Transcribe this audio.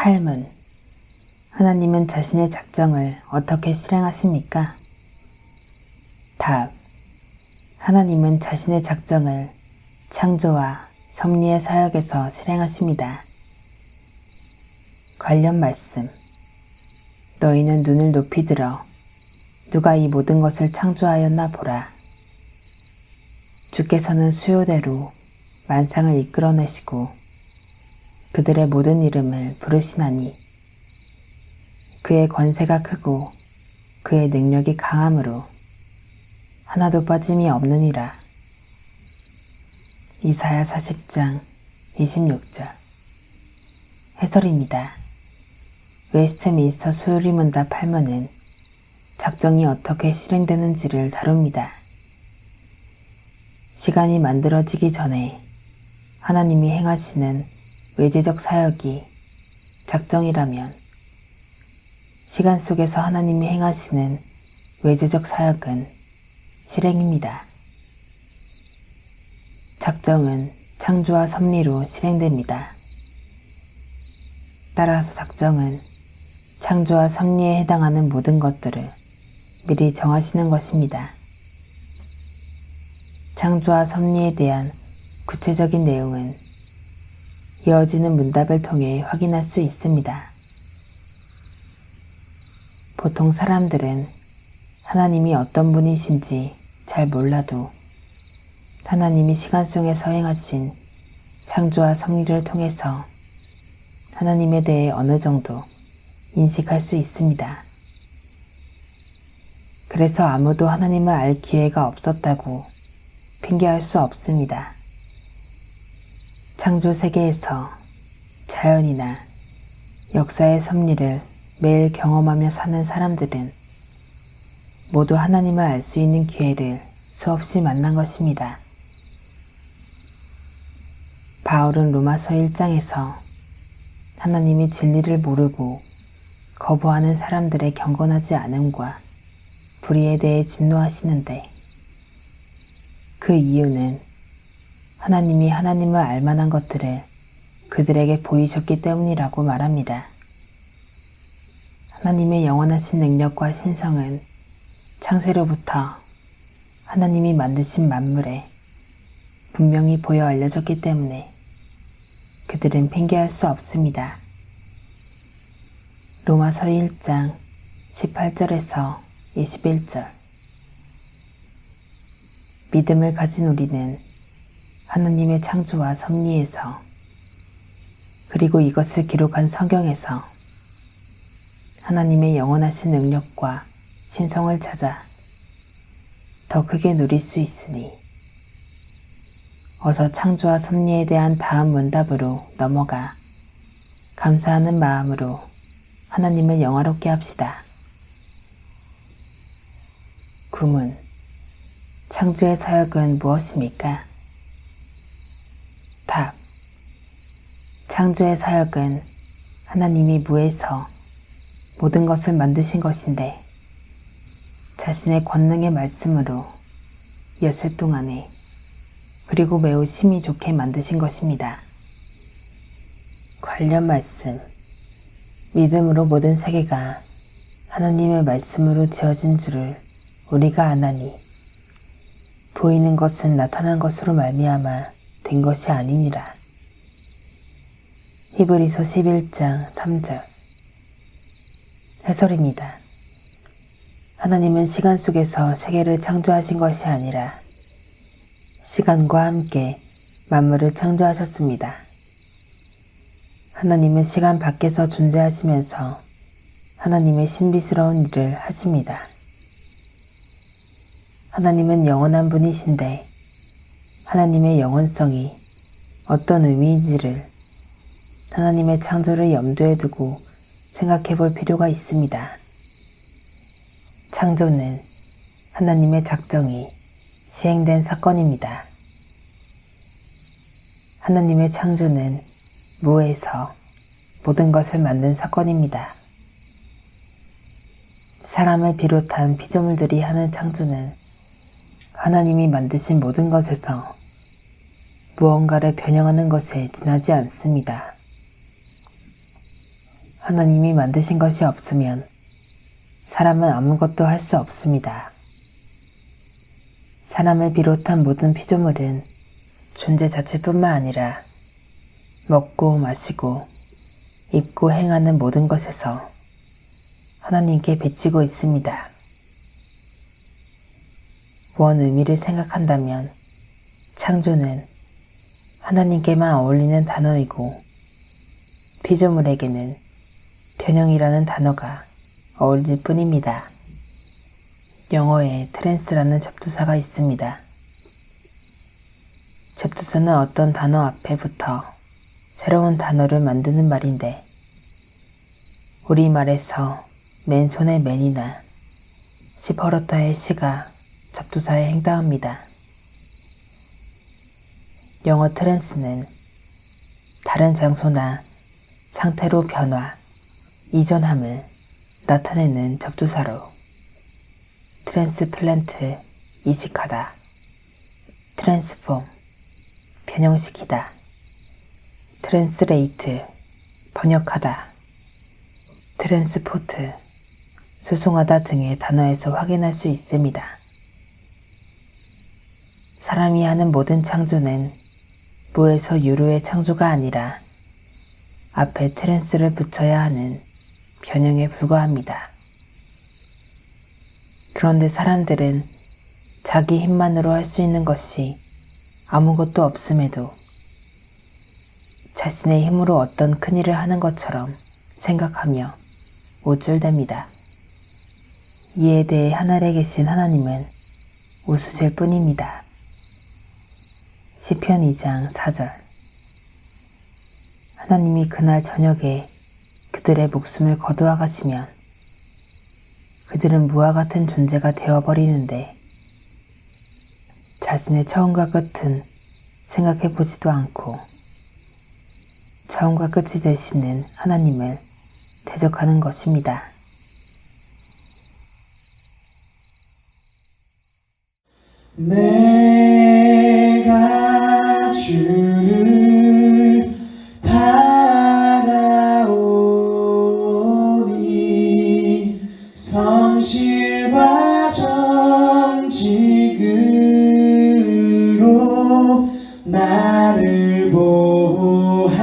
8문. 하나님은 자신의 작정을 어떻게 실행하십니까? 답. 하나님은 자신의 작정을 창조와 섭리의 사역에서 실행하십니다. 관련 말씀. 너희는 눈을 높이 들어 누가 이 모든 것을 창조하였나 보라. 주께서는 수요대로 만상을 이끌어내시고 그들의 모든 이름을 부르시나니 그의 권세가 크고 그의 능력이 강함으로 하나도 빠짐이 없느니라. 이사야 40장 26절. 해설입니다. 웨스트민스터 수요리문답 8문은 작정이 어떻게 실행되는지를 다룹니다. 시간이 만들어지기 전에 하나님이 행하시는 외재적 사역이 작정이라면 시간 속에서 하나님이 행하시는 외재적 사역은 실행입니다. 작정은 창조와 섭리로 실행됩니다. 따라서 작정은 창조와 섭리에 해당하는 모든 것들을 미리 정하시는 것입니다. 창조와 섭리에 대한 구체적인 내용은 이어지는 문답을 통해 확인할 수 있습니다. 보통 사람들은 하나님이 어떤 분이신지 잘 몰라도 하나님이 시간 속에서 행하신 창조와 섭리를 통해서 하나님에 대해 어느 정도 인식할 수 있습니다. 그래서 아무도 하나님을 알 기회가 없었다고 핑계할 수 없습니다. 창조 세계에서 자연이나 역사의 섭리를 매일 경험하며 사는 사람들은 모두 하나님을 알 수 있는 기회를 수없이 만난 것입니다. 바울은 로마서 1장에서 하나님이 진리를 모르고 거부하는 사람들의 경건하지 않음과 불의에 대해 진노하시는데 그 이유는 하나님이 하나님을 알 만한 것들을 그들에게 보이셨기 때문이라고 말합니다. 하나님의 영원하신 능력과 신성은 창세로부터 하나님이 만드신 만물에 분명히 보여 알려졌기 때문에 그들은 핑계할 수 없습니다. 로마서 1장 18절에서 21절. 믿음을 가진 우리는 하나님의 창조와 섭리에서 그리고 이것을 기록한 성경에서 하나님의 영원하신 능력과 신성을 찾아 더 크게 누릴 수 있으니 어서 창조와 섭리에 대한 다음 문답으로 넘어가 감사하는 마음으로 하나님을 영화롭게 합시다. 구문. 창조의 사역은 무엇입니까? 답. 창조의 사역은 하나님이 무에서 모든 것을 만드신 것인데 자신의 권능의 말씀으로 엿새 동안에 그리고 매우 심히 좋게 만드신 것입니다. 관련 말씀. 믿음으로 모든 세계가 하나님의 말씀으로 지어진 줄을 우리가 아나니 보이는 것은 나타난 것으로 말미암아 된 것이 아니니라. 히브리서 11장 3절. 해설입니다. 하나님은 시간 속에서 세계를 창조하신 것이 아니라 시간과 함께 만물을 창조하셨습니다. 하나님은 시간 밖에서 존재하시면서 하나님의 신비스러운 일을 하십니다. 하나님은 영원한 분이신데 하나님의 영원성이 어떤 의미인지를 하나님의 창조를 염두에 두고 생각해 볼 필요가 있습니다. 창조는 하나님의 작정이 시행된 사건입니다. 하나님의 창조는 무에서 모든 것을 만든 사건입니다. 사람을 비롯한 피조물들이 하는 창조는 하나님이 만드신 모든 것에서 무언가를 변형하는 것에 지나지 않습니다. 하나님이 만드신 것이 없으면 사람은 아무것도 할 수 없습니다. 사람을 비롯한 모든 피조물은 존재 자체뿐만 아니라 먹고 마시고 입고 행하는 모든 것에서 하나님께 비치고 있습니다. 원 의미를 생각한다면 창조는 하나님께만 어울리는 단어이고 피조물에게는 변형이라는 단어가 어울릴 뿐입니다. 영어에 트랜스라는 접두사가 있습니다. 접두사는 어떤 단어 앞에 붙어 새로운 단어를 만드는 말인데 우리말에서 맨손의 맨이나 시퍼러터의 시가 접두사에 해당합니다. 영어 트랜스는 다른 장소나 상태로 변화, 이전함을 나타내는 접두사로 트랜스플랜트, 이식하다, 트랜스폼, 변형시키다, 트랜스레이트, 번역하다, 트랜스포트, 수송하다 등의 단어에서 확인할 수 있습니다. 사람이 하는 모든 창조는 무에서 유로의 창조가 아니라 앞에 트랜스를 붙여야 하는 변형에 불과합니다. 그런데 사람들은 자기 힘만으로 할 수 있는 것이 아무것도 없음에도 자신의 힘으로 어떤 큰일을 하는 것처럼 생각하며 우쭐댑니다. 이에 대해 하늘에 계신 하나님은 웃으실 뿐입니다. 시편 2장 4절. 하나님이 그날 저녁에 그들의 목숨을 거두어 가시면 그들은 무와 같은 존재가 되어버리는데 자신의 처음과 끝은 생각해 보지도 않고 처음과 끝이 되시는 하나님을 대적하는 것입니다. 내가 주를 바라오니 성실과 정직으로 나를 보호하소서.